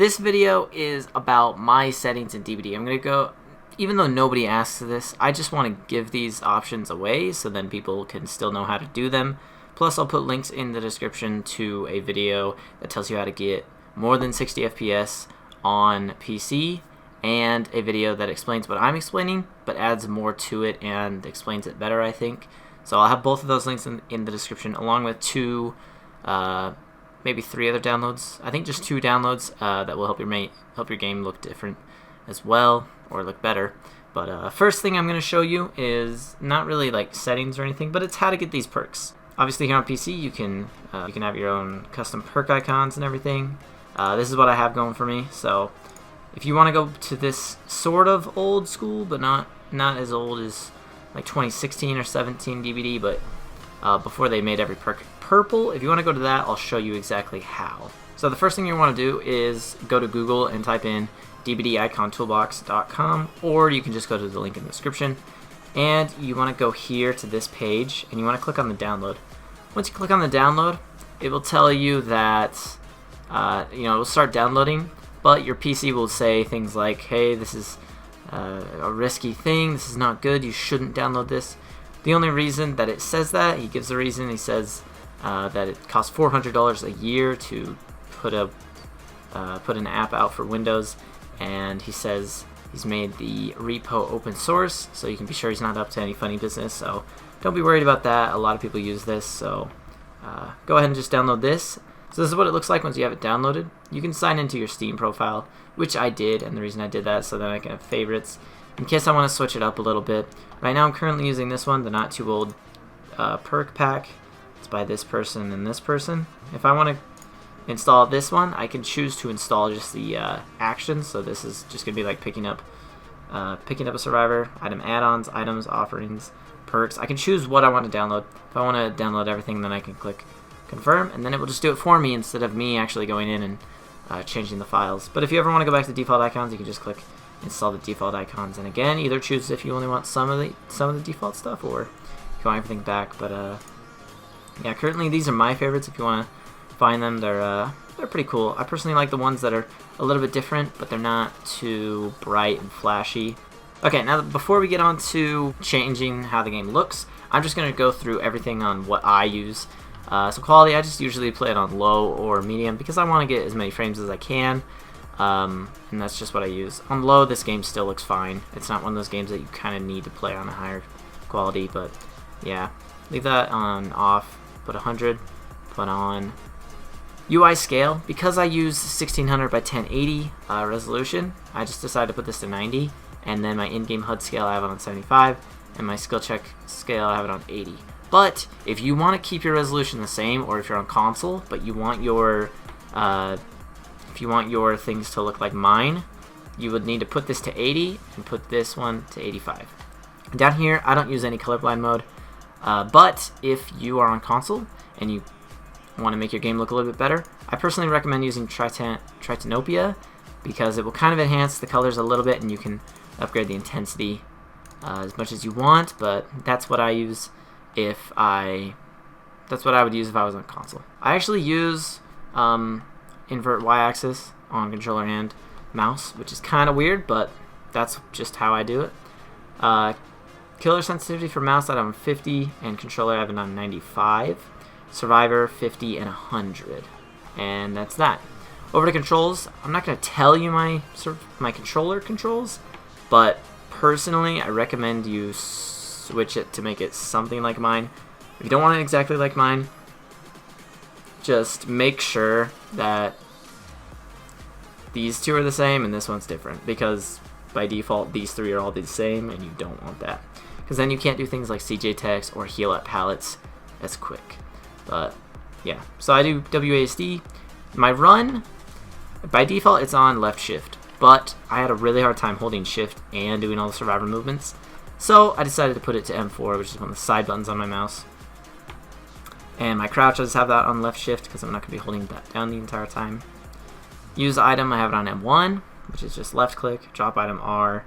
This video is about my settings in DBD. I'm going to go, even though nobody asks this, I just want to give these options away so then people can still know how to do them. Plus, I'll put links in the description to a video that tells you how to get more than 60 FPS on PC, and a video that explains what I'm explaining, but adds more to it and explains it better, I think. So I'll have both of those links in the description, along with two, maybe 3 other downloads. I think just 2 downloads that will help your game look different as well, or look better. But first thing I'm going to show you is not really like settings or anything, but it's how to get these perks. Obviously, here on PC, you can have your own custom perk icons and everything. This is what I have going for me. So if you want to go to this sort of old school, but not as old as like 2016 or 17 DBD, but before they made every perk purple, if you want to go to that, I'll show you exactly how. So the first thing you want to do is go to Google and type in dbdicontoolbox.com, or you can just go to the link in the description, and you want to go here to this page, and you want to click on the download. Once you click on the download, it will tell you that it will start downloading, but your PC will say things like, hey, this is a risky thing, this is not good, you shouldn't download this. The only reason that it says that, he gives a reason. He says that it costs $400 a year to put an app out for Windows, and he says he's made the repo open source, so you can be sure he's not up to any funny business, so don't be worried about that. A lot of people use this, so go ahead and just download this. So this is what it looks like once you have it downloaded. You can sign into your Steam profile, which I did, and the reason I did that is so that I can have favorites in case I want to switch it up a little bit. Right now I'm currently using this one, the Not Too Old perk pack. It's by this person and this person. If I want to install this one, I can choose to install just the actions. So this is just going to be like picking up a survivor, item add-ons, items, offerings, perks. I can choose what I want to download. If I want to download everything, then I can click confirm, and then it will just do it for me instead of me actually going in and changing the files. But if you ever want to go back to default icons, you can just click install the default icons, and again, either choose if you only want some of the default stuff, or if you want everything back. But yeah, currently these are my favorites. If you want to find them, they're pretty cool. I personally like the ones that are a little bit different, but they're not too bright and flashy. Okay, now before we get on to changing how the game looks, I'm just going to go through everything on what I use. So quality, I just usually play it on low or medium because I want to get as many frames as I can, and that's just what I use. On low, this game still looks fine. It's not one of those games that you kind of need to play on a higher quality, but yeah. Leave that on off, put 100, put on UI scale. Because I use 1600 by 1080 resolution, I just decided to put this to 90, and then my in-game HUD scale I have it on 75, and my skill check scale I have it on 80. But if you want to keep your resolution the same, or if you're on console, but you want your things to look like mine, you would need to put this to 80 and put this one to 85. Down here, I don't use any colorblind mode, but if you are on console and you want to make your game look a little bit better, I personally recommend using Tritanopia because it will kind of enhance the colors a little bit, and you can upgrade the intensity as much as you want. But that's what I use. That's what I would use if I was on console. I actually use invert y-axis on controller and mouse, which is kind of weird, but that's just how I do it. Killer sensitivity for mouse I have on 50, and controller I have it on 95. Survivor 50 and 100, and that's that. Over to controls, I'm not going to tell you my controller controls, but personally I recommend you switch it to make it something like mine. If you don't want it exactly like mine, just make sure that these two are the same and this one's different, because by default these 3 are all the same, and you don't want that, because then you can't do things like CJ text or heal at pallets as quick. But yeah, so I do WASD. My run, by default it's on left shift, but I had a really hard time holding shift and doing all the survivor movements. So I decided to put it to M4, which is one of the side buttons on my mouse. And my crouch, I just have that on left shift because I'm not going to be holding that down the entire time. Use item, I have it on M1, which is just left click. Drop item R.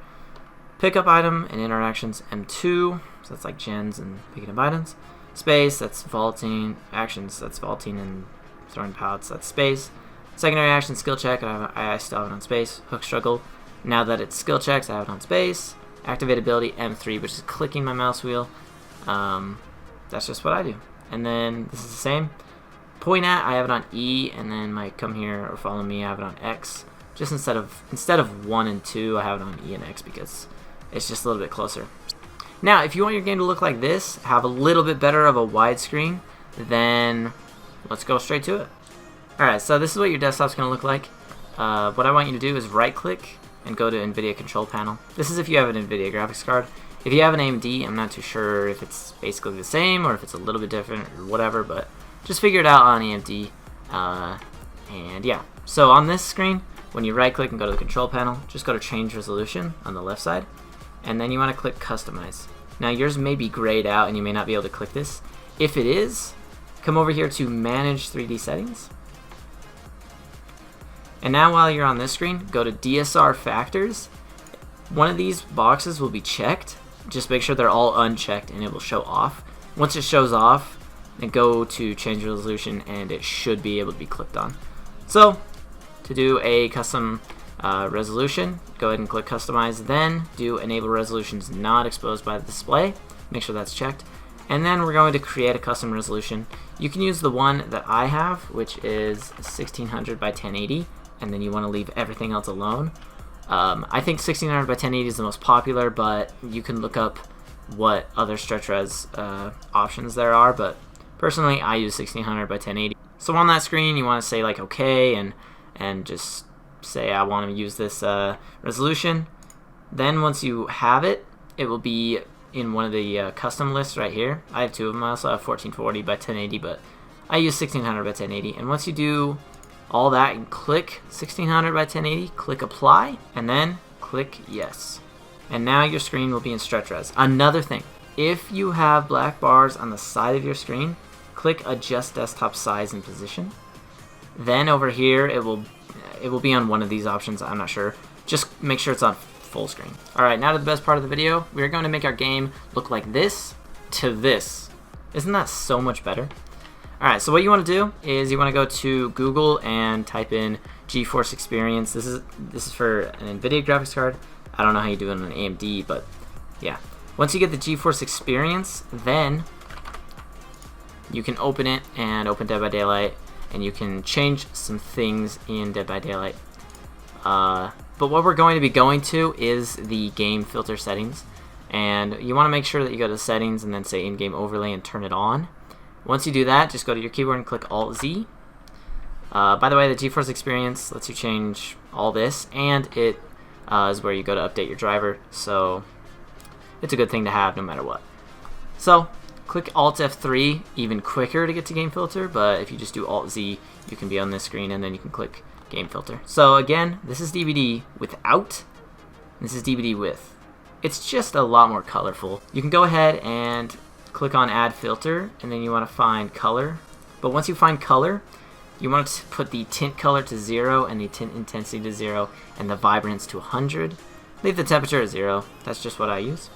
Pick up item and interactions M2, so that's like gens and picking up items. Space, that's vaulting. Actions, that's vaulting and throwing pallets, that's space. Secondary action, skill check, I still have it on space. Hook struggle, now that it's skill checks, I have it on space. Activate ability, M3, which is clicking my mouse wheel. That's just what I do. And then this is the same. Point at, I have it on E, and then my come here or follow me, I have it on X. Just instead of 1 and 2, I have it on E and X because it's just a little bit closer. Now, if you want your game to look like this, have a little bit better of a widescreen, then let's go straight to it. Alright, so this is what your desktop's going to look like. What I want you to do is right-click and go to Nvidia control panel. This is if you have an Nvidia graphics card. If you have an AMD, I'm not too sure if it's basically the same or if it's a little bit different or whatever, but just figure it out on AMD. And yeah, so on this screen, when you right-click and go to the control panel, just go to Change Resolution on the left side, and then you want to click Customize. Now yours may be grayed out and you may not be able to click this. If it is, come over here to Manage 3D Settings. And now while you're on this screen, go to DSR Factors. One of these boxes will be checked. Just make sure they're all unchecked and it will show off. Once it shows off, then go to Change Resolution and it should be able to be clicked on. So, to do a custom resolution, go ahead and click Customize, then do Enable Resolutions Not Exposed by the Display. Make sure that's checked. And then we're going to create a custom resolution. You can use the one that I have, which is 1600 by 1080, and then you want to leave everything else alone. I think 1600 by 1080 is the most popular, but you can look up what other stretch res options there are, but personally I use 1600 by 1080. So on that screen you want to say like OK and just say I want to use this resolution. Then once you have it, it will be in one of the custom lists right here. I have two of them. I also have 1440 by 1080, but I use 1600 by 1080. And once you do all that and click 1600 by 1080, click Apply, and then click Yes. And now your screen will be in stretch res. Another thing, if you have black bars on the side of your screen, click Adjust Desktop Size and Position. Then over here it will be on one of these options, I'm not sure. Just make sure it's on full screen. Alright, now to the best part of the video. We're going to make our game look like this to this. Isn't that so much better? Alright, so what you want to do is you want to go to Google and type in GeForce Experience. This is for an Nvidia graphics card. I don't know how you do it on an AMD, but yeah. Once you get the GeForce Experience, then you can open it and open Dead by Daylight, and you can change some things in Dead by Daylight. But what we're going to be going to is the game filter settings, and you want to make sure that you go to settings and then say in-game overlay and turn it on. Once you do that, just go to your keyboard and click Alt-Z. By the way, the GeForce Experience lets you change all this, and it is where you go to update your driver, so it's a good thing to have no matter what. So click Alt F3 even quicker to get to game filter, but if you just do Alt Z, you can be on this screen and then you can click game filter. So again, this is DBD without, this is DBD with. It's just a lot more colorful. You can go ahead and click on add filter, and then you want to find color. But once you find color, you want to put the tint color to 0 and the tint intensity to 0 and the vibrance to 100. Leave the temperature at 0. That's just what I use.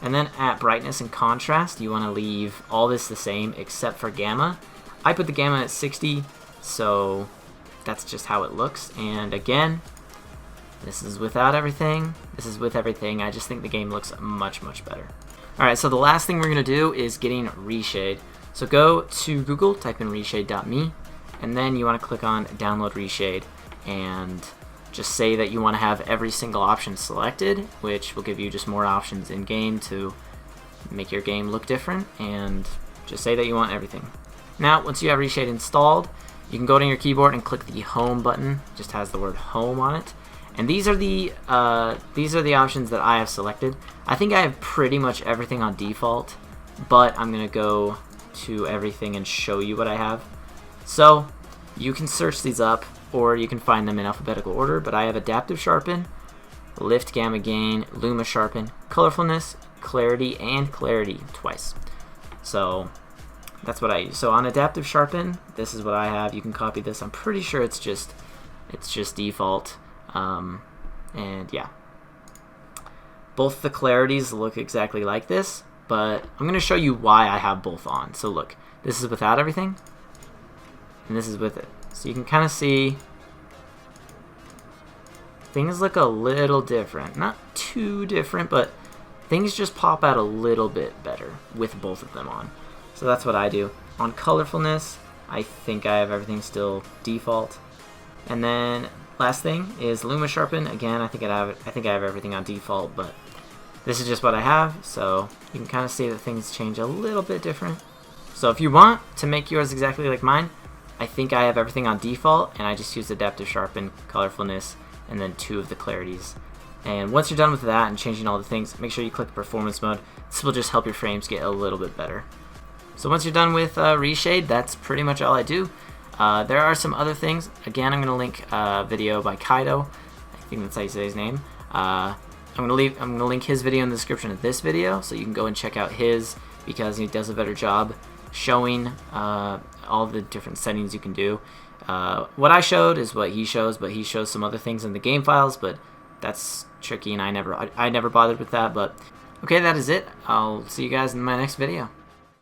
And then at brightness and contrast, you want to leave all this the same except for gamma. I put the gamma at 60, so that's just how it looks. And again, this is without everything. This is with everything. I just think the game looks much, much better. Alright, so the last thing we're going to do is getting Reshade. So go to Google, type in reshade.me, and then you want to click on download Reshade and just say that you want to have every single option selected, which will give you just more options in game to make your game look different, and just say that you want everything. Now, once you have Reshade installed, you can go to your keyboard and click the home button. It just has the word home on it. And these are the options that I have selected. I think I have pretty much everything on default, but I'm gonna go to everything and show you what I have. So you can search these up, or you can find them in alphabetical order, but I have Adaptive Sharpen, Lift Gamma Gain, Luma Sharpen, Colorfulness, Clarity, and Clarity twice. So that's what I use. So on Adaptive Sharpen, this is what I have. You can copy this. I'm pretty sure it's just default. And yeah, both the clarities look exactly like this, but I'm going to show you why I have both on. So look, this is without everything, and this is with it. So you can kind of see things look a little different. Not too different, but things just pop out a little bit better with both of them on. So that's what I do. On colorfulness, I think I have everything still default. And then last thing is Luma Sharpen. Again, I think I have everything on default, but this is just what I have, so you can kind of see that things change a little bit different. So if you want to make yours exactly like mine, I think I have everything on default, and I just use Adaptive Sharpen, Colorfulness, and then 2 of the clarities. And once you're done with that and changing all the things, make sure you click Performance Mode. This will just help your frames get a little bit better. So once you're done with Reshade, that's pretty much all I do. There are some other things. Again, I'm going to link a video by Kaido. I think that's how you say his name. I'm gonna link his video in the description of this video, so you can go and check out his, because he does a better job showing all the different settings you can do. What I showed is what he shows, but he shows some other things in the game files, but that's tricky, and I never bothered with that. But okay, that is it. I'll see you guys in my next video.